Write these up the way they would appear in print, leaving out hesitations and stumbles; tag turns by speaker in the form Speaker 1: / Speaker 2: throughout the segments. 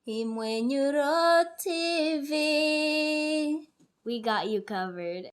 Speaker 1: Imwenyuro TV. We got you covered.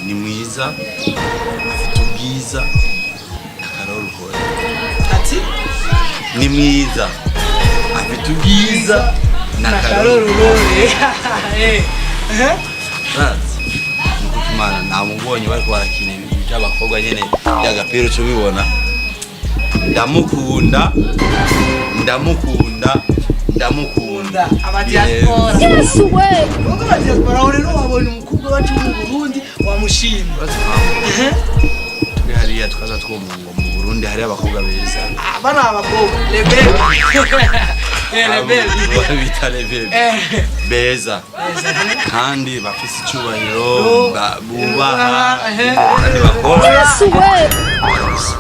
Speaker 2: Ni mwiza afite ubwiza akarorohora ati ni mwiza afite ubwiza nakarororore Mana namubonye bariko barakina ibintu by'abakobwa nyene by'agapiro cyo bibona ndamukunda
Speaker 3: aba diaspora
Speaker 1: Yes way
Speaker 3: aba diaspora uri no wabona umukobwa wacu mu Burundi wamushima
Speaker 2: hariya twaza twumva mu Burundi hari abakobwa beza
Speaker 3: bana abakobwa lebel
Speaker 2: bita lebel beza kandi bafise icyubahiro bubaha kandi bakora
Speaker 1: Yes way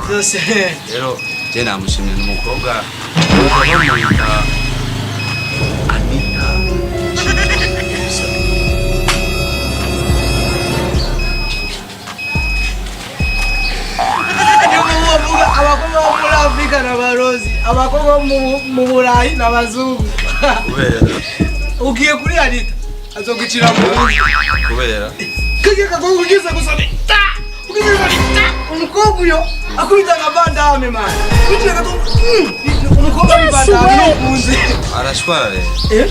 Speaker 3: byose
Speaker 2: rero je namushimye n'umukobwa w'umuyita Anitha
Speaker 3: abakobwa bo muri Afrika n'abarozi abakobwa mu Burayi n'abazungu ugiye kuri Anitha azogicira mu
Speaker 2: kubera
Speaker 3: kige kagongo ugize gusaba umukobwa uyo akubita nka bandame man ugiye gato umukobwa w'ibandame n'ukunze
Speaker 2: arashwara rero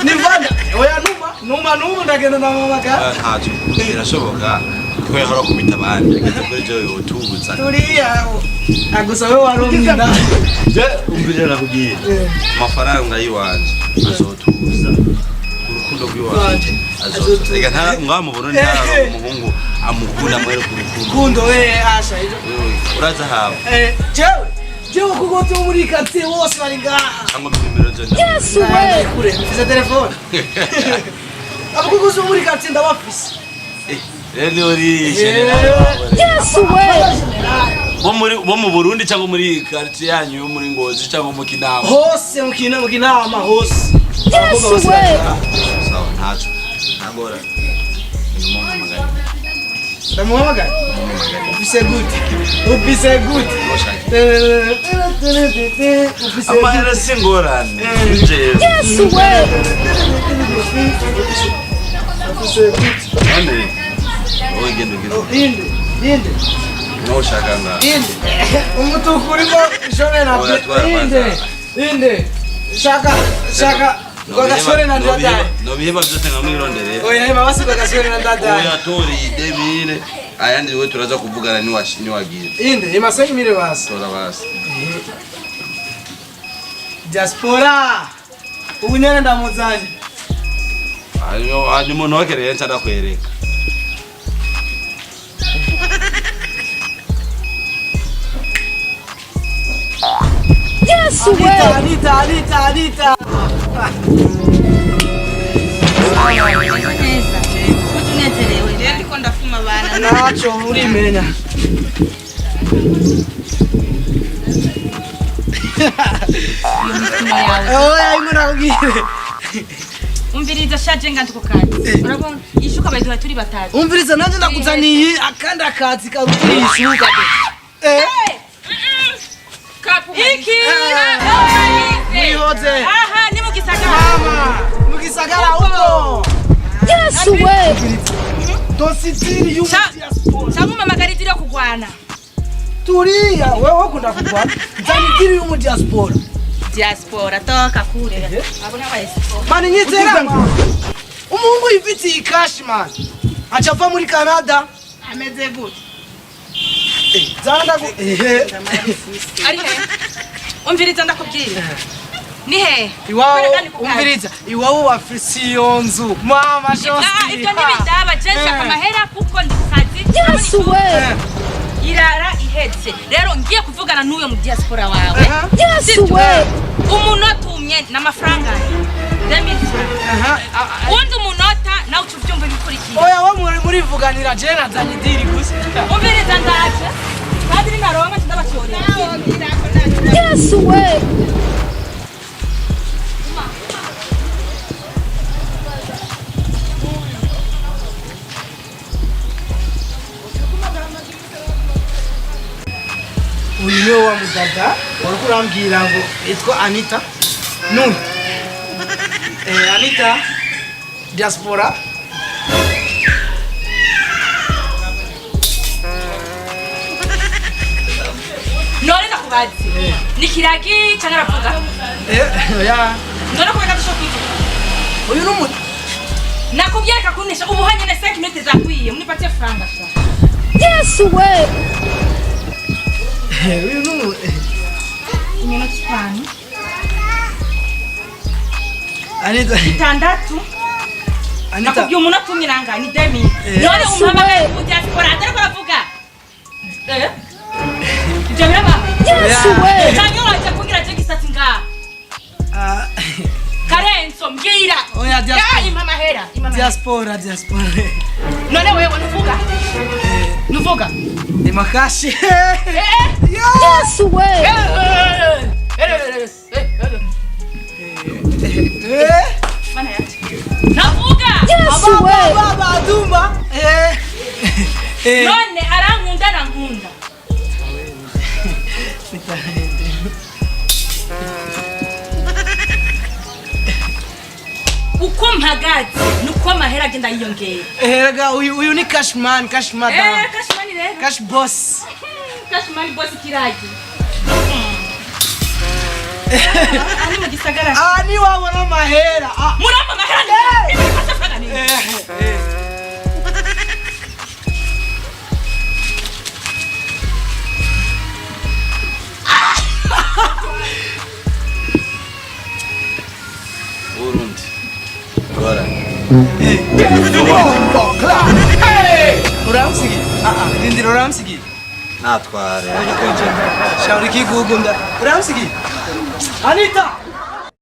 Speaker 3: ni banda oya numa ndagenda na mama ga
Speaker 2: ntacyo birashoboka ko yahora kubita abandi ageze kuri jo yotubuza
Speaker 3: turiya agusawe warumina
Speaker 2: je umbije nakubwiye amafaranga yiwanje azotubuza urukundo rw'iwanje azotubuza rega nta ngamu Burundi nta umuhungu amukunda mwere ku rukundo
Speaker 3: asha
Speaker 2: uraza hawe
Speaker 3: jewe kuko tu muri quartier wose bari ngaha
Speaker 2: cyangwa mu numero je
Speaker 1: Yes way
Speaker 3: kure mfise telefone abuko zo muri quartier ndabafise
Speaker 2: rero uri
Speaker 1: Yes way
Speaker 2: bo mu Burundi cyangwa muri quartier yanyu yo muri Ngozi cyangwa mu Kinama
Speaker 3: hose mu Kinama hose
Speaker 1: Yes way
Speaker 2: sawa ntacyo ntagora
Speaker 3: ndamuhamagara ufise good
Speaker 2: amahera singorane
Speaker 1: Yes way
Speaker 3: ufise good
Speaker 2: ande oye gendo
Speaker 3: inde
Speaker 2: no shakanga
Speaker 3: umutuku urimo ishobora inde shaka kwa gasore na ndadai
Speaker 2: no biheba byose nkamwirondere
Speaker 3: oya hema basi kwa gasore na ndadai
Speaker 2: oya tori idemire ayandi we turaza kuvugana ni wagira
Speaker 3: inde imasenge mire basi
Speaker 2: tora basi
Speaker 3: diaspora ubu nyene ndamuzanye
Speaker 2: Ayo umuntu wakereye nca ndakwereka.
Speaker 1: Yes,
Speaker 3: Anitha.
Speaker 4: Utunezerewe rero ndiko ndafuma bana
Speaker 3: Nacho urimenya. Oya imuna kubwire.
Speaker 4: Umviriza shaje ngandiko kazi. Urabona ishuka bayiduha turi batatu.
Speaker 3: Umviriza nanje ndakuzaniye akanda kazi karutiri ishuka.
Speaker 4: Kapu. Iki.
Speaker 3: Nihoze.
Speaker 4: Aha ni mugisagara.
Speaker 3: Mama, mugisagara huko.
Speaker 1: yes, we.
Speaker 3: Dositiri y'umudiaspora.
Speaker 4: Sangu mama garidiri yo kugwana.
Speaker 3: Turia, wewe ukunda kugwana. Dositiri y'umudiaspora.
Speaker 4: Diaspora toka kure. Abona wese.
Speaker 3: Mani nyitera. Umungu ifiti cash man. Achava muri Canada.
Speaker 4: Ameze gute?
Speaker 3: Zanda ku
Speaker 4: Ari he? Umviriza ndakubwira. Ni he?
Speaker 3: Iwawo umviriza. Iwawo wafisiyo nzu. Mama shosti.
Speaker 4: Ibyo nibidaba jenja kamahera kuko ndi kazi.
Speaker 1: Yes, we.
Speaker 4: Irara ihetse. Rero ngiye kuvugana n'uyo mu diaspora wawe.
Speaker 1: Yes, we.
Speaker 4: Umunota umye n'amafaranga. Undi umunota nawe ucuvyumva bikurikiye.
Speaker 3: Oya wa muri vuganira je nazanye diri gusa.
Speaker 4: Umviriza ndaje. Padiri naronka ndabashorera.
Speaker 1: Yes, we.
Speaker 3: Uyu wa mudada wariko urambwira ngo yitwa Anitha none Anitha diaspora
Speaker 4: None nakubazi. Nikiragi cyangwa ravuga?
Speaker 3: ya
Speaker 4: None kubaga dushokiye.
Speaker 3: uyu numu
Speaker 4: Nakubyeka kunisha ubuhanye na 5 minutes zakwiye munipatie franga sha.
Speaker 1: Yes, we.
Speaker 3: uyu numu
Speaker 4: Iminota 5.
Speaker 3: Anitha
Speaker 4: Nakubwiye umunota umwe nanga ni demi. None umpamagaye mu diaspora atari baravuga. Ibyo biraba?
Speaker 1: Yes, we.
Speaker 4: Cyangwa waje kugira je gisati nga. Karenzo mbwira.
Speaker 3: Oya diaspora.
Speaker 4: Imama hera.
Speaker 3: Diaspora.
Speaker 4: None wewe nuvuga? Nuvuga?
Speaker 3: Ni makashi.
Speaker 1: Yes, we.
Speaker 4: Mana yaje. Navuga.
Speaker 1: Yes, we.
Speaker 3: Baba Dumba.
Speaker 4: None arankunda nankunda. Uko mpagaze nuko amahera agenda yiyongera.
Speaker 3: Erega uyu ni cash man
Speaker 4: Cash money rero.
Speaker 3: cash boss.
Speaker 4: Cash money boss kiragi. Ani mu gisagara.
Speaker 3: Ni wabona mahera.
Speaker 4: Muramba mahera ni. Pasafana ni.
Speaker 2: Burundi. Agora.
Speaker 3: Uramsigi? Ndindiro uramsigi?
Speaker 2: Natware, ariko nje.
Speaker 3: Shauri kigugunda. Uramsigi? Anitha!